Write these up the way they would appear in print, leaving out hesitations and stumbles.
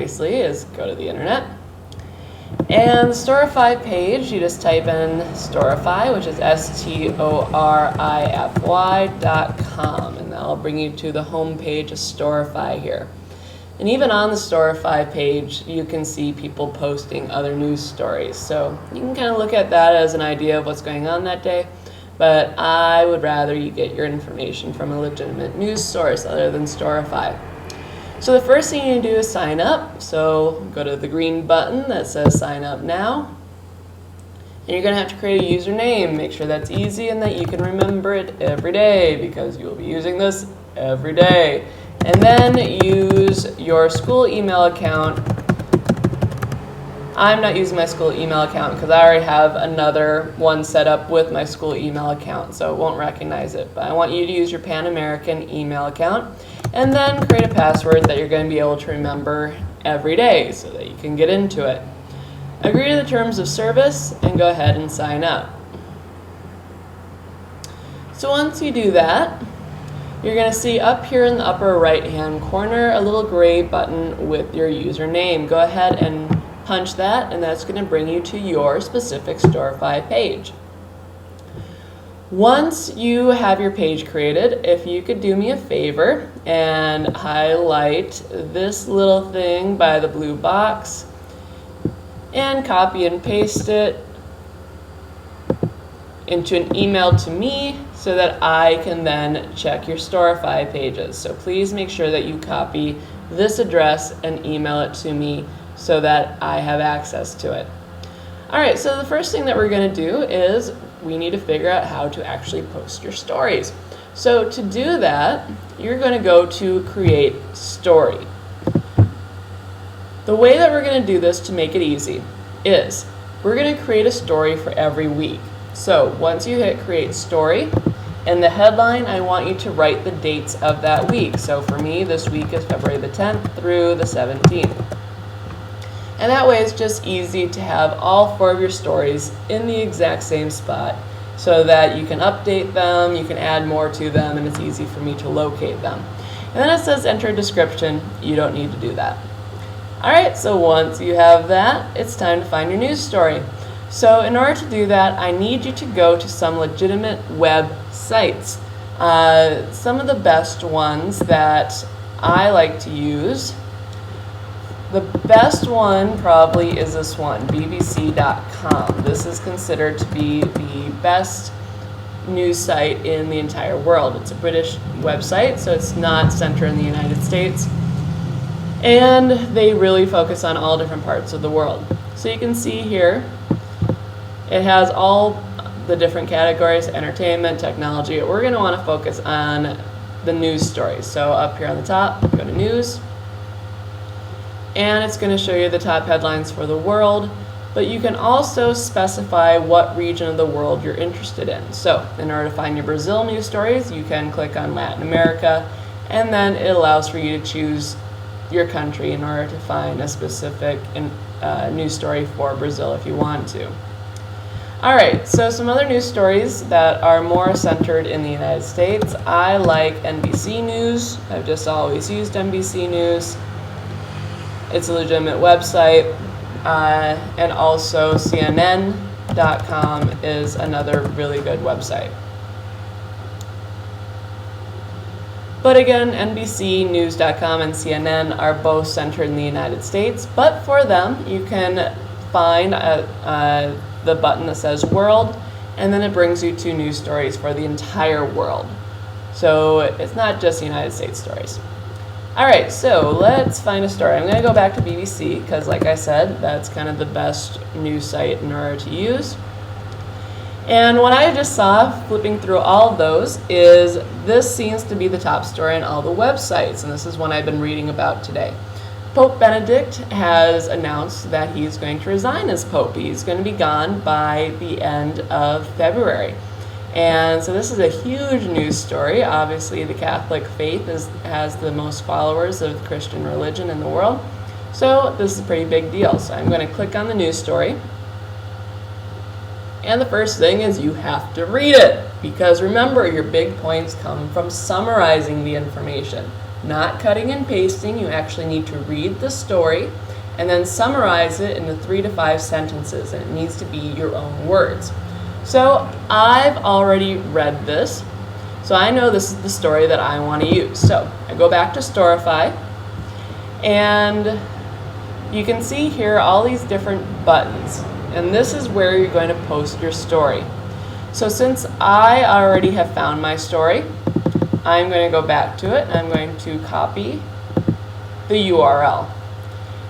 obviously, is go to the internet. And the Storify page, you just type in Storify, which is STORIFY.com, and that'll bring you to the home page of Storify here. And even on the Storify page, you can see people posting other news stories. So you can kind of look at that as an idea of what's going on that day. But I would rather you get your information from a legitimate news source other than Storify. So the first thing you do is sign up. So go to the green button that says sign up now. And you're going to have to create a username. Make sure that's easy and that you can remember it every day because you will be using this every day. And then use your school email account. I'm not using my school email account because I already have another one set up with my school email account, so it won't recognize it. But I want you to use your Pan American email account and then create a password that you're going to be able to remember every day so that you can get into it. Agree to the terms of service and go ahead and sign up. So once you do that, you're going to see up here in the upper right hand corner a little gray button with your username. Go ahead and punch that, and that's going to bring you to your specific Storify page. Once you have your page created, if you could do me a favor and highlight this little thing by the blue box and copy and paste it into an email to me so that I can then check your Storify pages. So please make sure that you copy this address and email it to me so that I have access to it. Alright, so the first thing that we're going to do is we need to figure out how to actually post your stories. So to do that, you're going to go to Create Story. The way that we're going to do this to make it easy is we're going to create a story for every week. So once you hit Create Story, in the headline, I want you to write the dates of that week. So for me, this week is February the 10th through the 17th. And that way it's just easy to have all 4 of your stories in the exact same spot so that you can update them, you can add more to them, and it's easy for me to locate them. And then it says enter a description. You don't need to do that. Alright, so once you have that, it's time to find your news story. So in order to do that, I need you to go to some legitimate web sites. Some of the best ones that I like to use, the best one probably is this one, bbc.com. This is considered to be the best news site in the entire world. It's a British website, so it's not centered in the United States. And they really focus on all different parts of the world. So you can see here, it has all the different categories, entertainment, technology. We're going to want to focus on the news stories. So up here on the top, go to news. And it's going to show you the top headlines for the world. But you can also specify what region of the world you're interested in. So in order to find your Brazil news stories, you can click on Latin America. And then it allows for you to choose your country in order to find a specific news story for Brazil if you want to. Alright, so some other news stories that are more centered in the United States. I like NBC News. I've just always used NBC News. It's a legitimate website. And also CNN.com is another really good website. But again, NBCnews.com and CNN are both centered in the United States. But for them, you can find the button that says World, and then it brings you to news stories for the entire world. So it's not just United States stories. Alright, so let's find a story. I'm going to go back to BBC because, like I said, that's kind of the best news site in order to use. And what I just saw flipping through all of those is this seems to be the top story on all the websites, and this is one I've been reading about today. Pope Benedict has announced that he's going to resign as Pope. He's going to be gone by the end of February. And so this is a huge news story. Obviously, the Catholic faith has the most followers of Christian religion in the world. So this is a pretty big deal. So I'm going to click on the news story. And the first thing is you have to read it. Because remember, your big points come from summarizing the information. not cutting and pasting. You actually need to read the story and then summarize it into 3 to 5 sentences, and it needs to be your own words. So I've already read this, so I know this is the story that I want to use. So I go back to Storify, and you can see here all these different buttons, and this is where you're going to post your story. So since I already have found my story, I'm going to go back to it, and I'm going to copy the URL.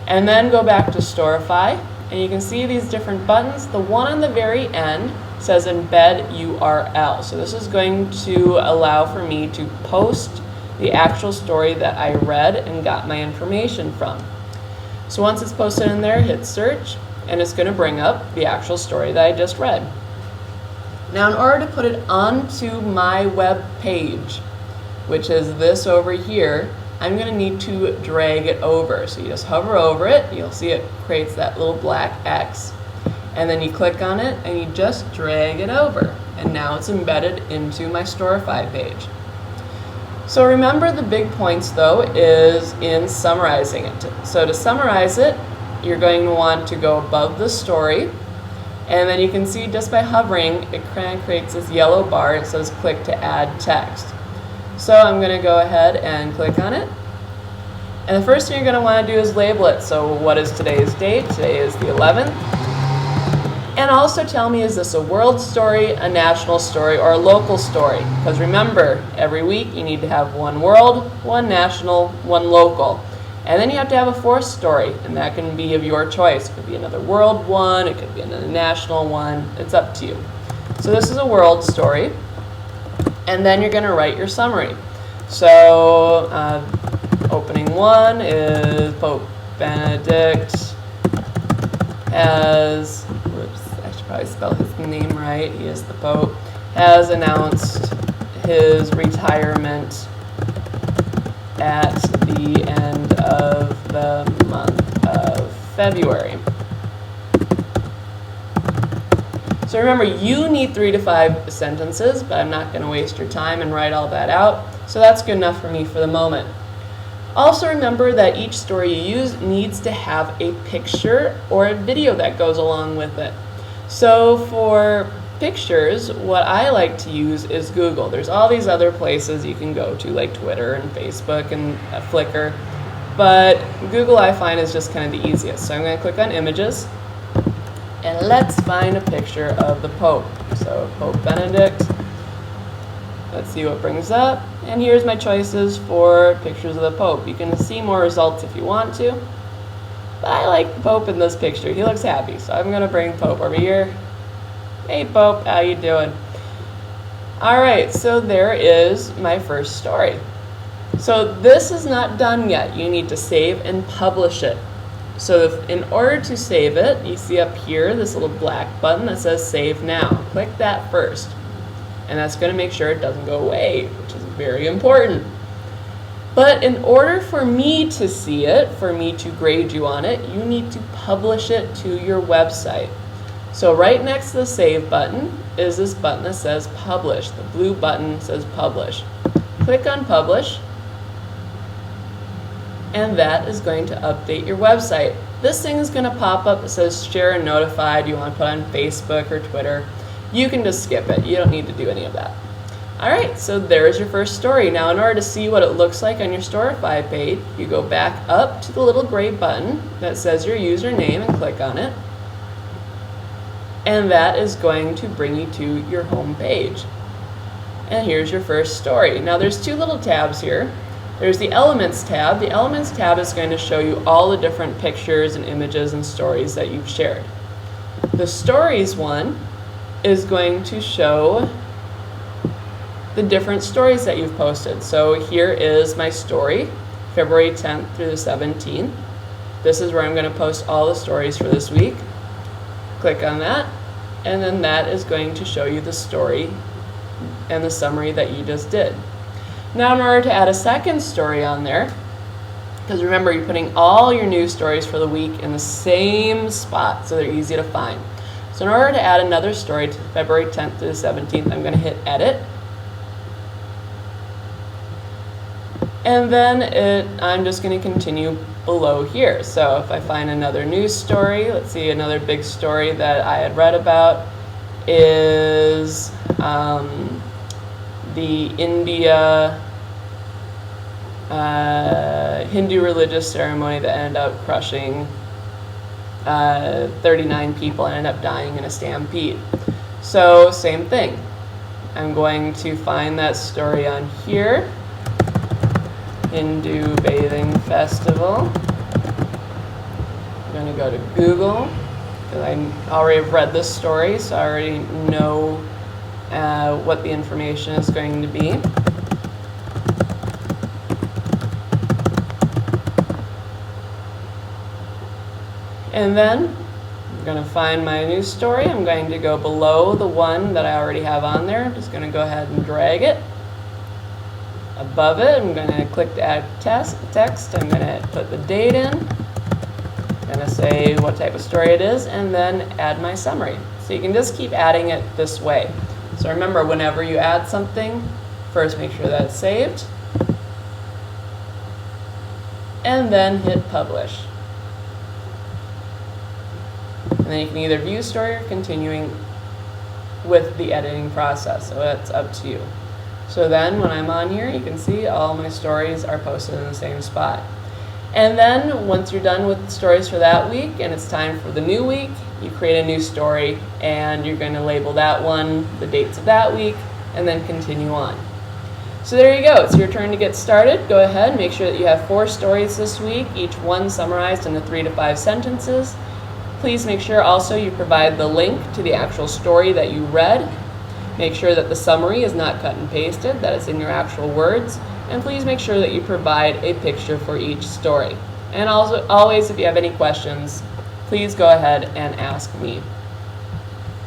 And then go back to Storify, and you can see these different buttons. The one on the very end says embed URL. So this is going to allow for me to post the actual story that I read and got my information from. So once it's posted in there, hit search, and it's going to bring up the actual story that I just read. Now, in order to put it onto my web page, which is this over here, I'm going to need to drag it over. So you just hover over it, you'll see it creates that little black X, and then you click on it and you just drag it over, and now it's embedded into my Storify page. So remember, the big points though is in summarizing it. So to summarize it, you're going to want to go above the story, and then you can see just by hovering it kind of creates this yellow bar. It says click to add text. So I'm going to go ahead and click on it. And the first thing you're going to want to do is label it. So what is today's date? Today is the 11th. And also tell me, is this a world story, a national story, or a local story? Because remember, every week you need to have one world, one national, one local. And then you have to have a 4th story, and that can be of your choice. It could be another world one, it could be another national one. It's up to you. So this is a world story. And then you're going to write your summary. So opening one is Pope Benedict has, I should probably spell his name right, he is the Pope, has announced his retirement at the end of the month of February. So remember, you need 3 to 5 sentences, but I'm not going to waste your time and write all that out. So that's good enough for me for the moment. Also remember that each story you use needs to have a picture or a video that goes along with it. So for pictures, what I like to use is Google. There's all these other places you can go to, like Twitter and Facebook and Flickr, but Google I find is just kind of the easiest. So I'm going to click on images. And let's find a picture of the Pope. So Pope Benedict. Let's see what brings up. And here's my choices for pictures of the Pope. You can see more results if you want to. But I like the Pope in this picture. He looks happy. So I'm going to bring Pope over here. Hey Pope, how you doing? Alright, so there is my first story. So this is not done yet. You need to save and publish it. So in order to save it, you see up here this little black button that says Save Now. Click that first. And that's going to make sure it doesn't go away, which is very important. But in order for me to see it, for me to grade you on it, you need to publish it to your website. So right next to the Save button is this button that says Publish. The blue button says Publish. Click on Publish. And that is going to update your website. This thing is going to pop up that says share and notified. You want to put on Facebook or Twitter. You can just skip it. You don't need to do any of that. Alright, so there's your first story. Now in order to see what it looks like on your Storify page, you go back up to the little gray button that says your username and click on it. And that is going to bring you to your home page. And here's your first story. Now there's 2 little tabs here. There's the Elements tab. The Elements tab is going to show you all the different pictures and images and stories that you've shared. The Stories one is going to show the different stories that you've posted. So here is my story, February 10th through the 17th. This is where I'm going to post all the stories for this week. Click on that, and then that is going to show you the story and the summary that you just did. Now in order to add a second story on there, because remember you're putting all your news stories for the week in the same spot so they're easy to find. So in order to add another story to February 10th to the 17th, I'm going to hit Edit. And then I'm just going to continue below here. So if I find another news story, let's see, another big story that I had read about is the India Hindu religious ceremony that ended up crushing 39 people and ended up dying in a stampede. So same thing. I'm going to find that story on here. Hindu Bathing Festival. I'm going to go to Google because I already have read this story, so I already know what the information is going to be. And then I'm going to find my news story. I'm going to go below the one that I already have on there. I'm just going to go ahead and drag it. Above it, I'm going to click to add text. I'm going to put the date in. I'm going to say what type of story it is, and then add my summary. So you can just keep adding it this way. So remember, whenever you add something, first make sure that it's saved, and then hit publish. And then you can either view story or continuing with the editing process. So that's up to you. So then when I'm on here, you can see all my stories are posted in the same spot. And then once you're done with the stories for that week and it's time for the new week, you create a new story and you're going to label that one, the dates of that week, and then continue on. So there you go. It's your turn to get started. Go ahead, make sure that you have 4 stories this week, each one summarized into 3 to 5 sentences. Please make sure also you provide the link to the actual story that you read. Make sure that the summary is not cut and pasted, that it's in your actual words. And please make sure that you provide a picture for each story. And also, always, if you have any questions, please go ahead and ask me.